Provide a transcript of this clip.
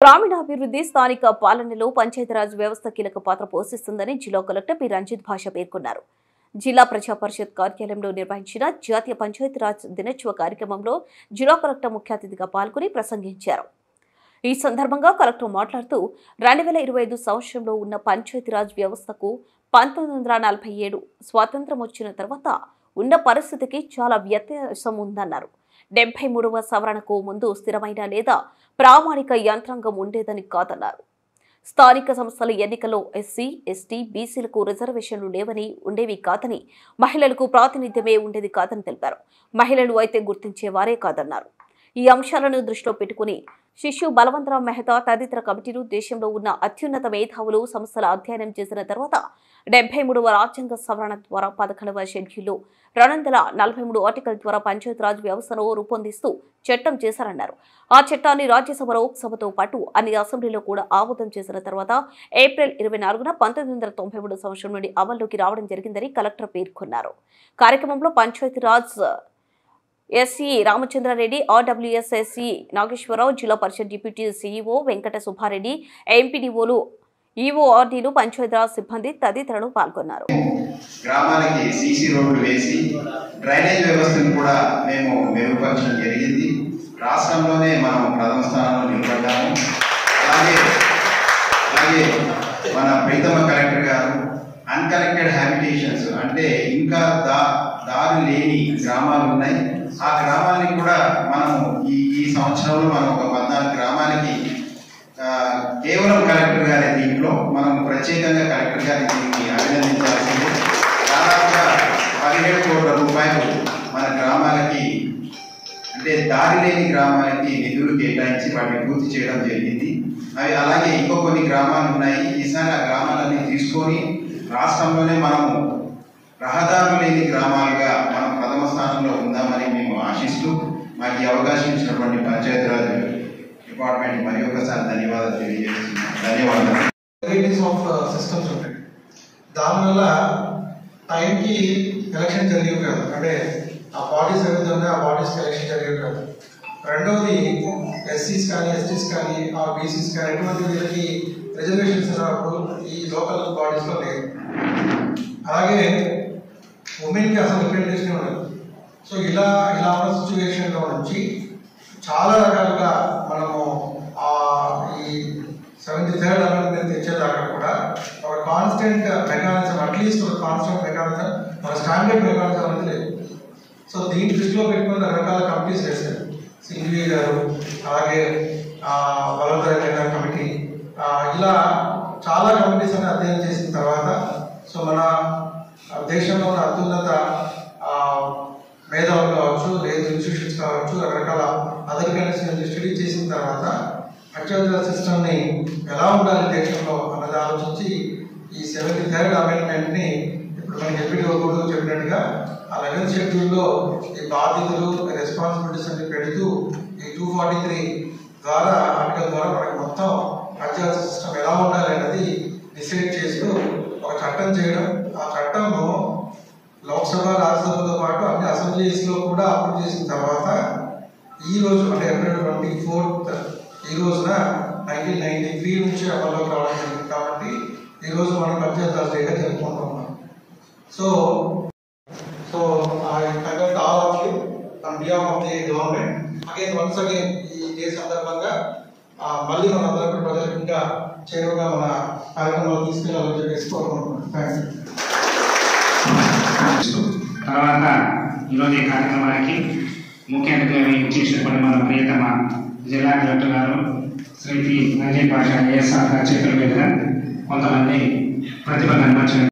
గ్రామీణాభివృద్ధి స్థానిక పాలనలో పంచాయతీరాజ్ వ్యవస్థ కీలక పాత్ర పోషిస్తుందని జిల్లా కలెక్టర్ పి రంజిత్ భాష పేర్కొన్నారు. జిల్లా ప్రజా పరిషత్ కార్యాలయంలో నిర్వహించిన జాతీయ పంచాయతీరాజ్ దినోత్సవ కార్యక్రమంలో జిల్లా కలెక్టర్ ముఖ్య అతిథిగా పాల్గొని ప్రసంగించారు. ఈ సందర్భంగా కలెక్టర్ మాట్లాడుతూ 2025 సంవత్సరంలో ఉన్న పంచాయతీరాజ్ వ్యవస్థకు 1947 స్వాతంత్ర్యం వచ్చిన తర్వాత ఉన్న పరిస్థితికి చాలా వ్యత్యాసం ఉందన్నారు. 73వ సవరణకు ముందు స్థిరమైన లేదా ప్రామాణిక యంత్రాంగం ఉండేదని కాదన్నారు. స్థానిక సంస్థల ఎన్నికల్లో ఎస్సీ, ఎస్టీ, బీసీలకు రిజర్వేషన్లు ఉండేవి కాదని, మహిళలకు ప్రాతినిధ్యమే ఉండేది కాదని తెలిపారు. మహిళలు అయితే గుర్తించేవారే కాదన్నారు. ఈ అంశాలను దృష్టిలో పెట్టుకుని శిశు బలవంతరావు మెహతా తదితర కమిటీలు దేశంలో ఉన్న అత్యున్నత మేధావులు సంస్థల అధ్యయనం చేసిన తర్వాత 73వ రాజ్యాంగ సవరణ ద్వారా 11వ షెడ్యూల్లో 243 ఆర్టికల్ ద్వారా పంచాయతీరాజ్ వ్యవస్థను రూపొందిస్తూ చట్టం చేశారన్నారు. ఆ చట్టాన్ని రాజ్యసభ, లోక్సభతో పాటు అన్ని అసెంబ్లీలో కూడా ఆమోదం చేసిన తర్వాత ఏప్రిల్ 24న 1993 సంవత్సరం నుండి అమల్లోకి రావడం జరిగిందని కలెక్టర్ పేర్కొన్నారు. కార్యక్రమంలో Panchayati Raj SE Ramachandra Reddy, RWS SE Nageswara Rao, Zilla Parishad deputy CEO Venkata Subba Reddy, ఎంపీడీఓలు, ఈఓఆర్డీలు, పంచాయతీరాజ్ సిబ్బంది తదితరులు పాల్గొన్నారు. గ్రామానికి సీసీ రోడ్లు వేసి డ్రైనేజ్ వ్యవస్థను కూడా మేము మెరుగుపరచడం జరిగింది. రాష్ట్రంలోనే మనం ప్రథమ స్థానంలో నిలబడ్డాము. అలాగే మన ప్రీతమ కలెక్టర్ గారు అన్కనెక్టెడ్ హ్యాబిటేషన్స్ అంటే ఇంకా దారి లేని గ్రామాలు ఉన్నాయి. ఆ గ్రామానికి కూడా మనము ఈ సంవత్సరంలో మనం ఒక 14 గ్రామానికి కేవలం కలెక్టర్ గారి దీంట్లో మనం ప్రత్యేకంగా కలెక్టర్ గారి దీనికి అభినందించాల్సింది. దాదాపుగా 17 కోట్ల రూపాయలు మన గ్రామాలకి అంటే దారి లేని గ్రామాలకి నిధులు కేటాయించి వాటిని పూర్తి చేయడం జరిగింది. అవి అలాగే ఇంకో కొన్ని గ్రామాలు ఉన్నాయి. ఈసారి ఆ గ్రామాలన్నీ తీసుకొని రాష్ట్రంలోనే మనము రహదారులు లేని గ్రామాలుగా మనం ప్రథమ స్థానంలో ఉందామని మేము ఆశిస్తూ మాకు ఈ అవకాశం ఇచ్చినటువంటి పంచాయతీరాజ్ డిపార్ట్మెంట్ మరి ఒకసారి ధన్యవాదాలు తెలియజేస్తున్నాం. ధన్యవాదాలు. వెరైటీస్ ఆఫ్ సిస్టమ్స్ ఉంటాయి. దానివల్ల టైంకి ఎలక్షన్ జరిగేవి కాదు, అంటే ఆ బాడీస్ ఏవైతే ఉన్నాయో ఆ బాడీస్కి ఎలక్షన్ జరిగేవి కాదు. రెండవది ఎస్సీస్ కానీ, ఎస్టీస్ కానీ, ఆ బీసీస్ కానీ ఎటువంటి వీళ్ళకి రిజర్వేషన్స్ ఉన్నప్పుడు ఈ లోకల్ బాడీస్లో లేదు. అలాగే ఉమెన్కి అసలు రిప్రజెంటేషన్ ఉండదు. సో ఇలా ఉన్న సిచ్యువేషన్లో నుంచి చాలా రకాలుగా మనము ఈ 73rd అమెండ్మెంట్ తెచ్చేదాకా కూడా ఒక కాన్స్టెంట్ మెకానిజం, అట్లీస్ట్ ఒక కాన్స్టెంట్ మెకానిజం, ఒక స్టాండర్డ్ మెకానిజం అనేది లేదు. సో దీన్ని దృష్టిలో పెట్టుకుని రకరకాల కమిటీస్ వేశారు. సింగ్వీ గారు, అలాగే బలవంతరావు కమిటీ, ఇలా చాలా కమిటీస్ అని అధ్యయనం చేసిన తర్వాత సో మన దేశంలో ఉన్న అత్యున్నత మేధావులు కావచ్చు, లేదు ఇన్స్టిట్యూషన్స్ కావచ్చు, రకరకాల అదర్ కంట్రీస్ స్టడీ చేసిన తర్వాత పంచాయతీరాజ్ సిస్టమ్ని ఎలా ఉండాలి దేశంలో అన్నది ఆలోచించి ఈ 73rd అమెండ్మెంట్ని ఇప్పుడు మనకి ఎంపీడీఓ కూడా చెప్పినట్టుగా ఆ 11th షెడ్యూల్లో ఈ బాధ్యతలు, రెస్పాన్సిబిలిటీస్ అన్ని పెడుతూ ఈ 243 ద్వారా ఆర్టికల్ ద్వారా మనకి మొత్తం పంచాయతీ సిస్టమ్ ఎలా ఉండాలి అన్నది డిసైడ్ చేస్తూ ఒక చట్టం చేయడం. ఆ చట్టంలో లోక్సభ, రాజ్యసభతో పాటు అన్ని అసెంబ్లీస్లో కూడా అప్రూవ్ చేసిన తర్వాత ఈ రోజు అంటే ఏప్రిల్ 24th ఈ రోజున 1993 నుంచి అమల్లోకి రావడం జరిగింది. కాబట్టి ఈరోజు మనం పంచాయతీరాజ్ డేగా జరుపుకుంటున్నాం. So I congratulate all of you on behalf of the government. Again, once again, ఈ డే సందర్భంగా మళ్ళీ మనందరం ప్రజలకు ఇంకా చేరువగా మన కార్యక్రమాలు తీసుకెళ్ళాలని చెప్పేసి కోరుకుంటున్నాం. Thank you. తర్వాత ఈరోజు ఈ కార్యక్రమానికి ముఖ్య అతిథిగా ఇచ్చేసినటువంటి మన ప్రియతమ జిల్లా కలెక్టర్ గారు శ్రీ పి రంజిత్ భాష ఏఎస్ఆర్ గారి చేతుల మీదుగా కొంతమంది ప్రతిభ కనబరిచిన